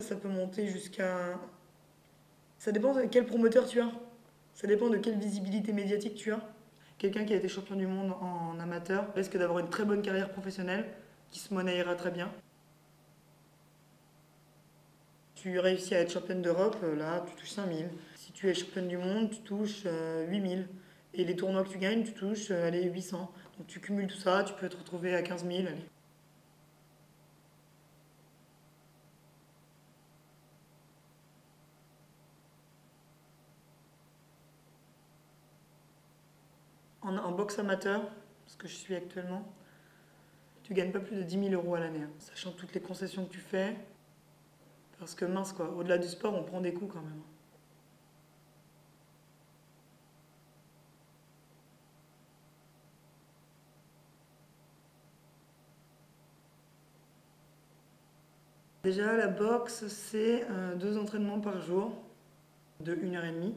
Ça peut monter jusqu'à... Ça dépend de quel promoteur tu as. Ça dépend de quelle visibilité médiatique tu as. Quelqu'un qui a été champion du monde en amateur risque d'avoir une très bonne carrière professionnelle qui se monnayera très bien. Tu réussis à être championne d'Europe, là, tu touches 5 000. Si tu es championne du monde, tu touches 8 000. Et les tournois que tu gagnes, tu touches allez, 800. Donc tu cumules tout ça, tu peux te retrouver à 15 000. Allez. En boxe amateur, ce que je suis actuellement, tu gagnes pas plus de 10 000 € à l'année, hein, sachant toutes les concessions que tu fais. Parce que mince quoi, au-delà du sport, on prend des coups quand même. Déjà, la boxe, c'est 2 entraînements par jour de 1 h 30.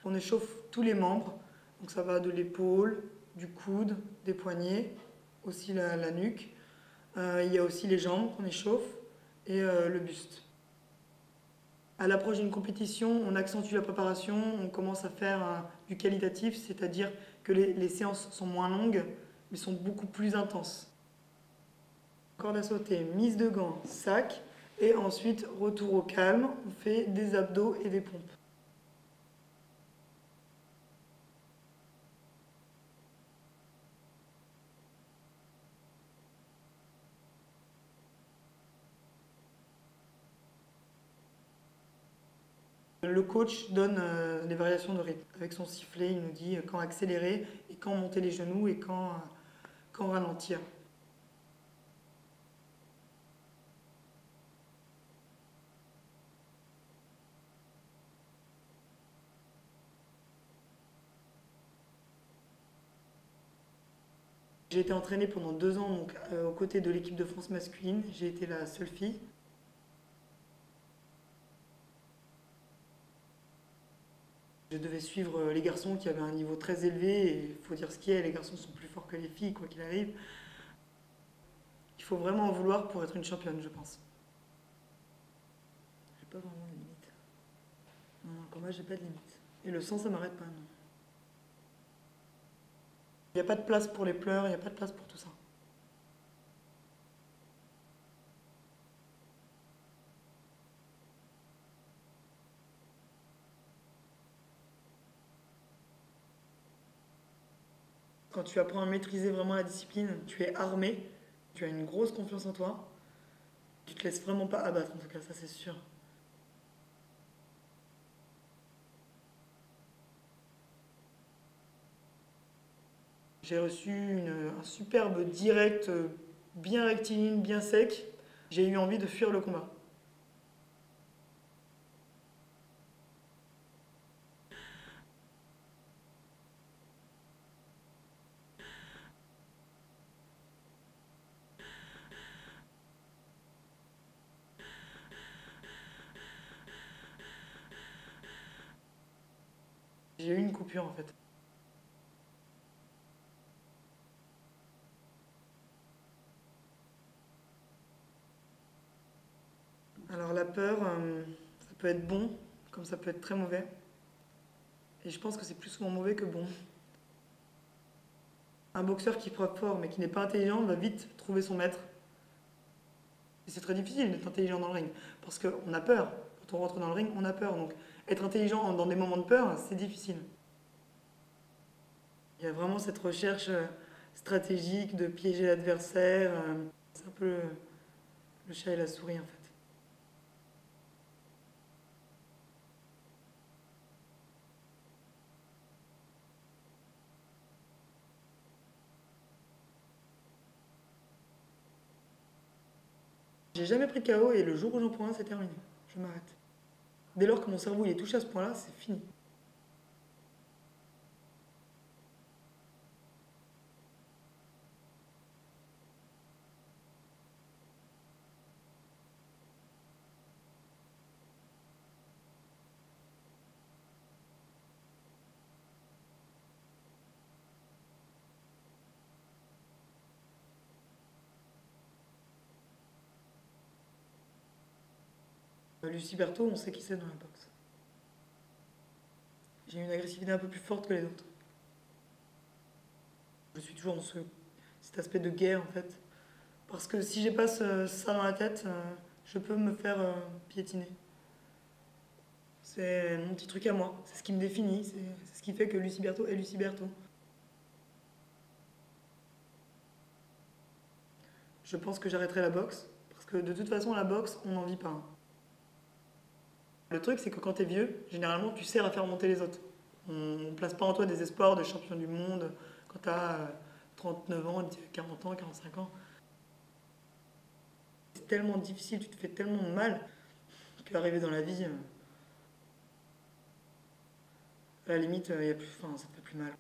On échauffe tous les membres, donc ça va de l'épaule, du coude, des poignets, aussi la nuque. Il y a aussi les jambes qu'on échauffe et le buste. À l'approche d'une compétition, on accentue la préparation, on commence à faire du qualitatif, c'est-à-dire que les séances sont moins longues, mais sont beaucoup plus intenses. Corde à sauter, mise de gants, sac, et ensuite retour au calme, on fait des abdos et des pompes. Le coach donne des variations de rythme. Avec son sifflet, il nous dit quand accélérer et quand monter les genoux et quand ralentir. J'ai été entraînée pendant 2 ans donc, aux côtés de l'équipe de France masculine. J'ai été la seule fille. Je devais suivre les garçons qui avaient un niveau très élevé et il faut dire ce qui est, les garçons sont plus forts que les filles, quoi qu'il arrive. Il faut vraiment en vouloir pour être une championne, je pense. J'ai pas vraiment de limite. Non, non, pour moi, j'ai pas de limite. Et le sang, ça m'arrête pas, non. Il n'y a pas de place pour les pleurs, il n'y a pas de place pour tout ça. Quand tu apprends à maîtriser vraiment la discipline, tu es armé, tu as une grosse confiance en toi, tu te laisses vraiment pas abattre, en tout cas, ça c'est sûr. J'ai reçu un superbe direct, bien rectiligne, bien sec. J'ai eu envie de fuir le combat. J'ai eu une coupure en fait. Alors la peur, ça peut être bon, comme ça peut être très mauvais. Et je pense que c'est plus souvent mauvais que bon. Un boxeur qui frappe fort mais qui n'est pas intelligent va vite trouver son maître. Et c'est très difficile d'être intelligent dans le ring. Parce qu'on a peur. Quand on rentre dans le ring, on a peur. Donc être intelligent dans des moments de peur, c'est difficile. Il y a vraiment cette recherche stratégique de piéger l'adversaire. C'est un peu le chat et la souris en fait. J'ai jamais pris de KO et le jour où j'en prends un, c'est terminé. Je m'arrête. Dès lors que mon cerveau il est touché à ce point-là, c'est fini. Lucie Berthaud, on sait qui c'est dans la boxe. J'ai une agressivité un peu plus forte que les autres. Je suis toujours dans cet aspect de guerre en fait. Parce que si j'ai pas ça dans la tête, je peux me faire piétiner. C'est mon petit truc à moi, c'est ce qui me définit, c'est ce qui fait que Lucie Berthaud est Lucie Berthaud. Je pense que j'arrêterai la boxe, parce que de toute façon la boxe, on n'en vit pas. Le truc c'est que quand t'es vieux, généralement tu sers à faire monter les autres. On ne place pas en toi des espoirs de champion du monde quand t'as 39 ans, 40 ans, 45 ans. C'est tellement difficile, tu te fais tellement mal qu'arriver dans la vie, à la limite, ça te fait plus mal.